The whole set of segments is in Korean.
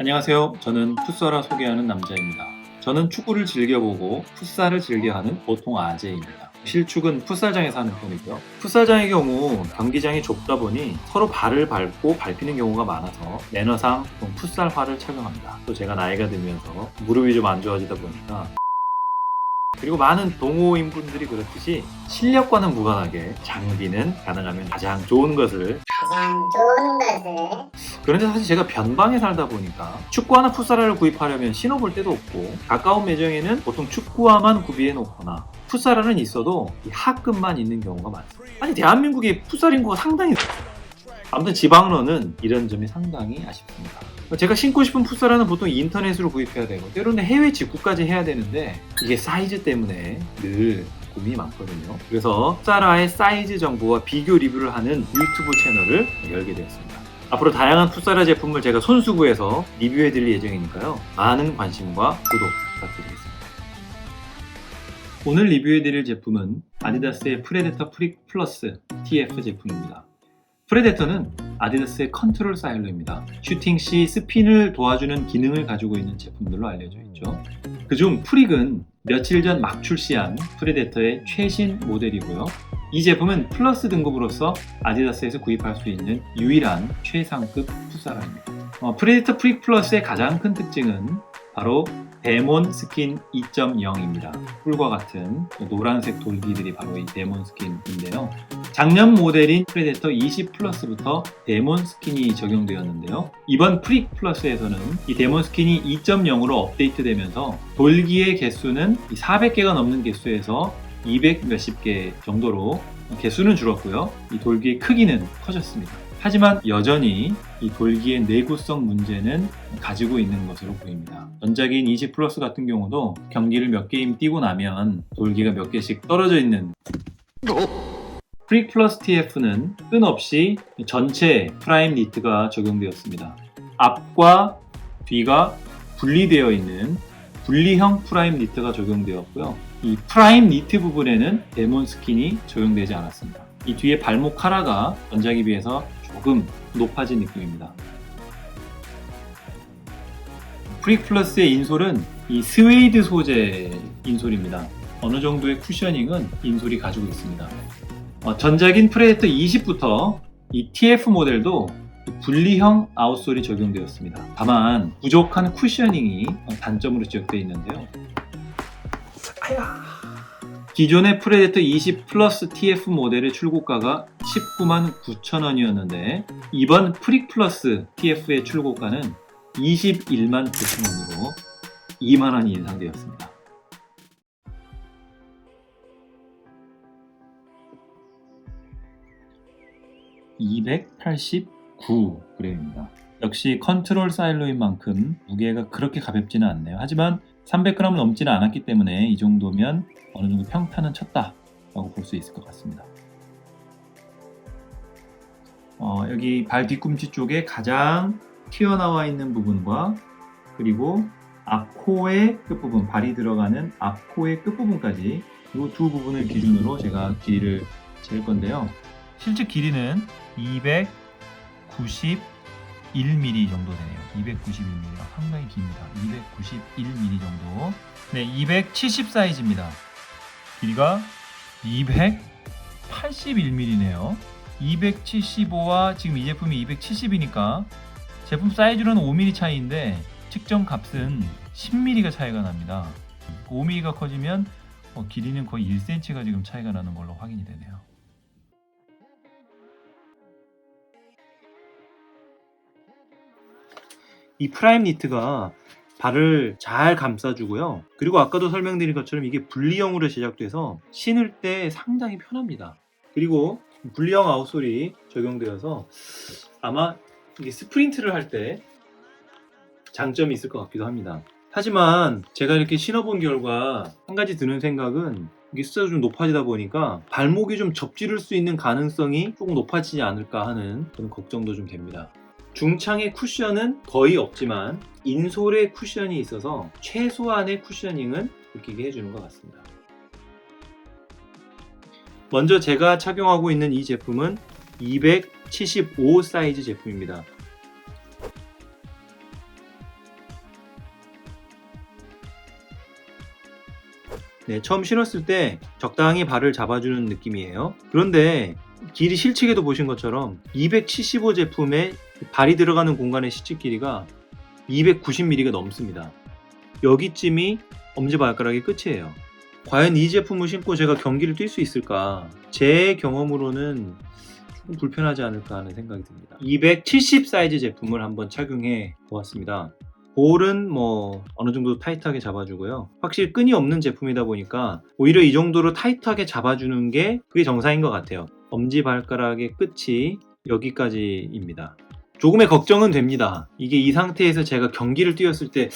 안녕하세요. 저는 풋살아 소개하는 남자입니다. 저는 축구를 즐겨보고 풋살을 즐겨하는 보통 아재입니다. 실축은 풋살장에서 하는 편이고요. 풋살장의 경우 경기장이 좁다 보니 서로 발을 밟고 밟히는 경우가 많아서 매너상 보통 풋살화를 착용합니다. 또 제가 나이가 들면서 무릎이 좀 안 좋아지다 보니까, 그리고 많은 동호인분들이 그렇듯이 실력과는 무관하게 장비는 가능하면 가장 좋은 것을. 그런데 사실 제가 변방에 살다 보니까 축구화나 풋살화를 구입하려면 신어볼 데도 없고, 가까운 매장에는 보통 축구화만 구비해 놓거나 풋살화는 있어도 이 하급만 있는 경우가 많습니다. 아니, 대한민국의 풋살 인구가 상당히, 아무튼 지방로는 이런 점이 상당히 아쉽습니다. 제가 신고 싶은 풋살화는 보통 인터넷으로 구입해야 되고, 때로는 해외 직구까지 해야 되는데 이게 사이즈 때문에 늘 고민이 많거든요. 그래서 풋살화의 사이즈 정보와 비교 리뷰를 하는 유튜브 채널을 열게 되었습니다. 앞으로 다양한 풋살화 제품을 제가 손수구해서 리뷰해드릴 예정이니까요. 많은 관심과 구독 부탁드리겠습니다. 오늘 리뷰해드릴 제품은 아디다스의 프레데터 프릭 플러스 TF 제품입니다. 프레데터는 아디다스의 컨트롤 사일로입니다. 슈팅 시 스핀을 도와주는 기능을 가지고 있는 제품들로 알려져 있죠. 그중 프릭은 며칠 전 막 출시한 프레데터의 최신 모델이고요. 이 제품은 플러스 등급으로서 아디다스에서 구입할 수 있는 유일한 최상급 풋살화입니다. 프레데터 프릭 플러스의 가장 큰 특징은 바로 데몬 스킨 2.0입니다. 꿀과 같은 노란색 돌기들이 바로 이 데몬 스킨인데요. 작년 모델인 프레데터 20 플러스부터 데몬 스킨이 적용되었는데요. 이번 프릭 플러스에서는 이 데몬 스킨이 2.0으로 업데이트되면서 돌기의 개수는 400개가 넘는 개수에서 200 몇십 개 정도로 개수는 줄었고요. 이 돌기의 크기는 커졌습니다. 하지만 여전히 이 돌기의 내구성 문제는 가지고 있는 것으로 보입니다. 전작인 20 플러스 같은 경우도 경기를 몇 게임 뛰고 나면 돌기가 몇 개씩 떨어져 있는. 프릭 플러스 TF는 끈 없이 전체 프라임 니트가 적용되었습니다. 앞과 뒤가 분리되어 있는 분리형 프라임 니트가 적용되었고요. 이 프라임 니트 부분에는 데몬 스킨이 적용되지 않았습니다. 이 뒤에 발목 카라가 전작에 비해서 조금 높아진 느낌입니다. 프릭 플러스의 인솔은 이 스웨이드 소재 인솔입니다. 어느 정도의 쿠셔닝은 인솔이 가지고 있습니다. 전작인 프레데터 20부터 이 TF 모델도 분리형 아웃솔이 적용되었습니다. 다만 부족한 쿠셔닝이 단점으로 지적되어 있는데요. 기존의 프레데터 20 플러스 TF 모델의 출고가가 199,900원이었는데 이번 프릭 플러스 TF의 출고가는 219,000원으로 2만원이 인상되었습니다. (289g입니다) 역시 컨트롤 사일로인 만큼 무게가 그렇게 가볍지는 않네요. 하지만 300g 넘지는 않았기 때문에 이 정도면 어느 정도 평타는 쳤다라고 볼 수 있을 것 같습니다. 여기 발 뒤꿈치 쪽에 가장 튀어나와 있는 부분과 그리고 앞코의 끝부분, 발이 들어가는 앞코의 끝부분까지 이 두 부분을 기준으로 제가 길이를 잴 건데요. 실제 길이는 291mm 정도 되네요. 291mm가 상당히 깁니다. 291mm 정도. 네, 270 사이즈입니다. 길이가 281mm네요. 275와 지금 이 제품이 270이니까 제품 사이즈로는 5mm 차이인데 측정 값은 10mm가 차이가 납니다. 5mm가 커지면 길이는 거의 1cm가 지금 차이가 나는 걸로 확인이 되네요. 이 프라임 니트가 발을 잘 감싸주고요. 그리고 아까도 설명드린 것처럼 이게 분리형으로 제작돼서 신을 때 상당히 편합니다. 그리고 분리형 아웃솔이 적용되어서 아마 이게 스프린트를 할 때 장점이 있을 것 같기도 합니다. 하지만 제가 이렇게 신어본 결과 한 가지 드는 생각은 이게 숫자가 좀 높아지다 보니까 발목이 좀 접지를 수 있는 가능성이 조금 높아지지 않을까 하는 그런 걱정도 좀 됩니다. 중창의 쿠션은 거의 없지만 인솔의 쿠션이 있어서 최소한의 쿠셔닝은 느끼게 해주는 것 같습니다. 먼저 제가 착용하고 있는 이 제품은 275 사이즈 제품입니다. 네, 처음 신었을 때 적당히 발을 잡아주는 느낌이에요. 그런데 길이 실측에도 보신 것처럼 275 제품의 발이 들어가는 공간의 시측 길이가 290mm가 넘습니다. 여기쯤이 엄지발가락의 끝이에요. 과연 이 제품을 신고 제가 경기를 뛸 수 있을까? 제 경험으로는 조금 불편하지 않을까 하는 생각이 듭니다. 270 사이즈 제품을 한번 착용해 보았습니다. 볼은 어느 정도 타이트하게 잡아주고요. 확실히 끈이 없는 제품이다 보니까 오히려 이 정도로 타이트하게 잡아주는 게 그게 정상인 것 같아요. 엄지발가락의 끝이 여기까지입니다. 조금의 걱정은 됩니다. 이게 이 상태에서 제가 경기를 뛰었을 때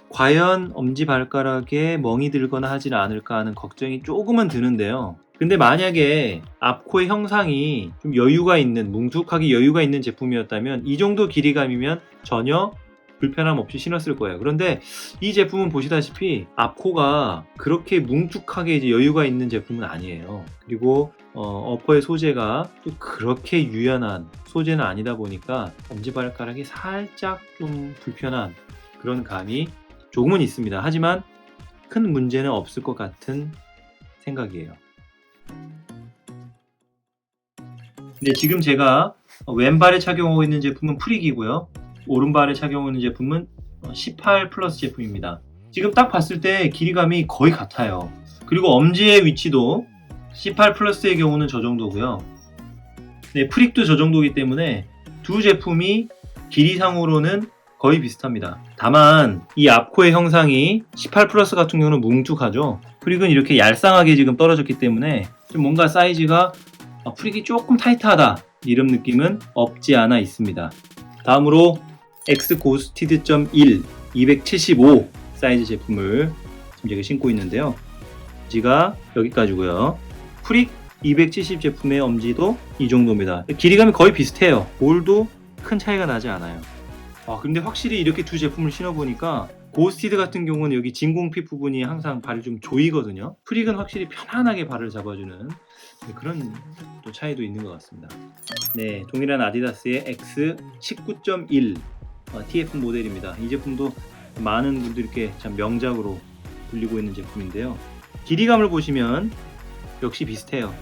과연 엄지발가락에 멍이 들거나 하지는 않을까 하는 걱정이 조금은 드는데요. 근데 만약에 앞코의 형상이 좀 여유가 있는, 뭉툭하게 여유가 있는 제품이었다면 이 정도 길이감이면 전혀 불편함 없이 신었을 거예요. 그런데 이 제품은 보시다시피 앞코가 그렇게 뭉툭하게 이제 여유가 있는 제품은 아니에요. 그리고 어퍼의 소재가 또 그렇게 유연한 소재는 아니다 보니까 엄지발가락이 살짝 좀 불편한 그런 감이 조금은 있습니다. 하지만 큰 문제는 없을 것 같은 생각이에요. 근데 지금 제가 왼발에 착용하고 있는 제품은 프릭이고요. 오른발에 착용하고 있는 제품은 18 플러스 제품입니다. 지금 딱 봤을 때 길이감이 거의 같아요. 그리고 엄지의 위치도 18 플러스의 경우는 저 정도고요. 네, 프릭도 저 정도이기 때문에 두 제품이 길이상으로는 거의 비슷합니다. 다만 이 앞코의 형상이 18 플러스 같은 경우는 뭉툭하죠. 프릭은 이렇게 얄쌍하게 지금 떨어졌기 때문에 좀 뭔가 사이즈가 프릭이 조금 타이트하다 이런 느낌은 없지 않아 있습니다. 다음으로 X 고스티드.1 275 사이즈 제품을 지금 제가 신고 있는데요. 엄지가 여기까지고요. 프릭 270 제품의 엄지도 이 정도입니다. 길이감이 거의 비슷해요. 볼도 큰 차이가 나지 않아요. 근데 확실히 이렇게 두 제품을 신어보니까 고스티드 같은 경우는 여기 진공핏 부분이 항상 발을 좀 조이거든요. 프릭은 확실히 편안하게 발을 잡아주는 그런 또 차이도 있는 것 같습니다. 네, 동일한 아디다스의 X 19.1 TF 모델입니다. 이 제품도 많은 분들께 참 명작으로 불리고 있는 제품인데요. 길이감을 보시면 역시 비슷해요.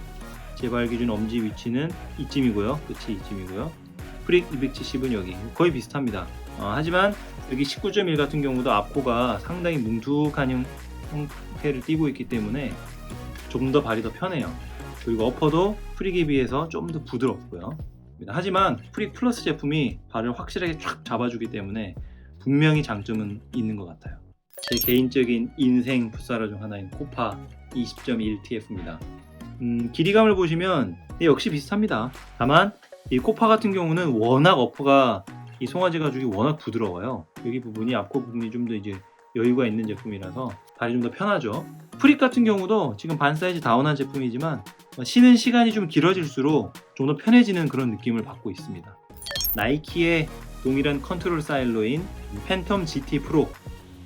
제 발 기준 엄지 위치는 이쯤이고요. 끝이 이쯤이고요. 프릭 270은 여기 거의 비슷합니다. 하지만 여기 19.1 같은 경우도 앞코가 상당히 뭉툭한 형태를 띠고 있기 때문에 조금 더 발이 더 편해요. 그리고 어퍼도 프릭에 비해서 좀 더 부드럽고요. 하지만 프릭 플러스 제품이 발을 확실하게 쫙 잡아주기 때문에 분명히 장점은 있는 것 같아요. 제 개인적인 인생 풋사러 중 하나인 코파 20.1 TF입니다. 길이감을 보시면 역시 비슷합니다. 다만 이 코파 같은 경우는 워낙 어퍼가 이 송아지 가죽이 워낙 부드러워요. 여기 부분이 앞코 부분이 좀 더 이제 여유가 있는 제품이라서 발이 좀 더 편하죠. 프릭 같은 경우도 지금 반 사이즈 다운한 제품이지만 신은 시간이 좀 길어질수록 좀 더 편해지는 그런 느낌을 받고 있습니다. 나이키의 동일한 컨트롤 사일로인 팬텀 GT 프로.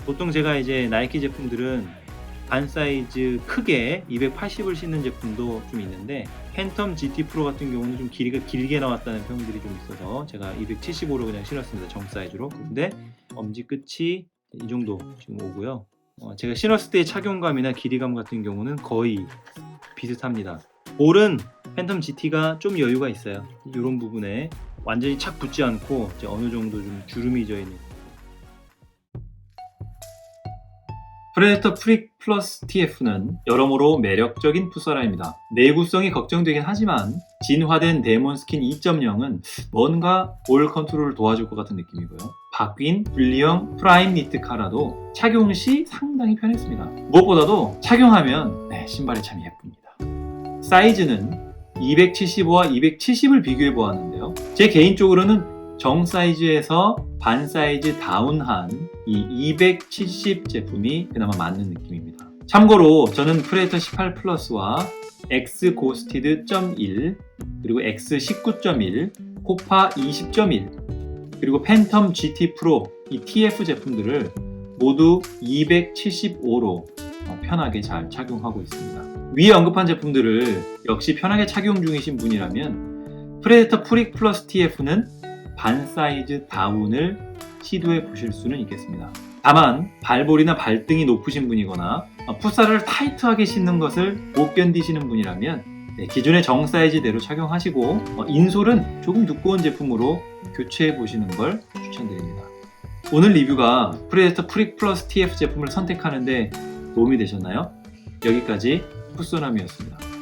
보통 제가 이제 나이키 제품들은 반 사이즈 크게 280을 신는 제품도 좀 있는데 팬텀 GT 프로 같은 경우는 좀 길이가 길게 나왔다는 평들이 좀 있어서 제가 275로 그냥 신었습니다. 정 사이즈로. 근데 엄지 끝이 이 정도 지금 오고요. 제가 신었을 때의 착용감이나 길이감 같은 경우는 거의 비슷합니다. 볼은 팬텀 GT가 좀 여유가 있어요. 이런 부분에 완전히 착 붙지 않고 이제 어느 정도 좀 주름이 져 있는. 프레데터 프릭 플러스 TF는 여러모로 매력적인 풋사라입니다. 내구성이 걱정되긴 하지만 진화된 데몬 스킨 2.0은 뭔가 볼 컨트롤을 도와줄 것 같은 느낌이고요. 바뀐 분리형 프라임 니트 카라도 착용 시 상당히 편했습니다. 무엇보다도 착용하면 신발이 참 예쁩니다. 사이즈는 275와 270을 비교해 보았는데요. 제 개인적으로는 정 사이즈에서 반 사이즈 다운한 이 270 제품이 그나마 맞는 느낌입니다. 참고로 저는 프레데터 18 플러스와 X 고스티드.1 그리고 X 19.1 코파 20.1 그리고 팬텀 GT 프로 이 TF 제품들을 모두 275로 편하게 잘 착용하고 있습니다. 위에 언급한 제품들을 역시 편하게 착용 중이신 분이라면 프레데터 프릭 플러스 TF는 반 사이즈 다운을 시도해 보실 수는 있겠습니다. 다만 발볼이나 발등이 높으신 분이거나 풋살을 타이트하게 신는 것을 못 견디시는 분이라면 기존의 정 사이즈대로 착용하시고 인솔은 조금 두꺼운 제품으로 교체해 보시는 걸 추천드립니다. 오늘 리뷰가 프레데터 프릭 플러스 TF 제품을 선택하는데 도움이 되셨나요? 여기까지 풋소남이었습니다.